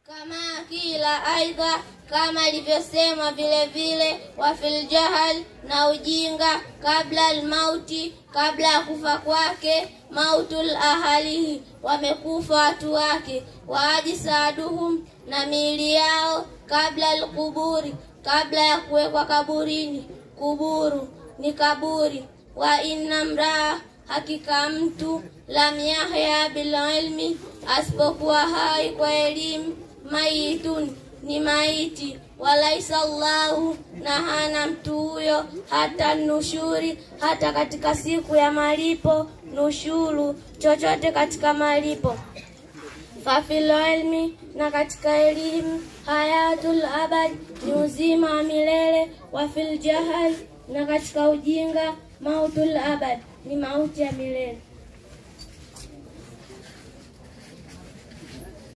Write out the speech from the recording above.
Kama kila aidha, kama ilivyosema vile vile, wa fil jahal, na ujinga, kabla almauti, kabla ya kufa kwake, mautul ahalihi, wamekufa watu wake, wa ajsaduhum, na miili yao, kabla alquburi, kabla ya kuwekwa kaburini. Kuburu ni kaburi. Wa inna mraa, hakika mtu, lam yahya bil ilmi, asipokuwa hai kwa elimu, maitun, ni maiti. Walaisa Allahu, na hana mtu huyo, hata nushuri, hata katika siku ya malipo, nushuru, chochote katika malipo. Fafil ilmi, na katika elimu, hayatul abad, ni uzima wa milele. Wafil jahal, na katika ujinga, mautul abad, ni mauti ya milele.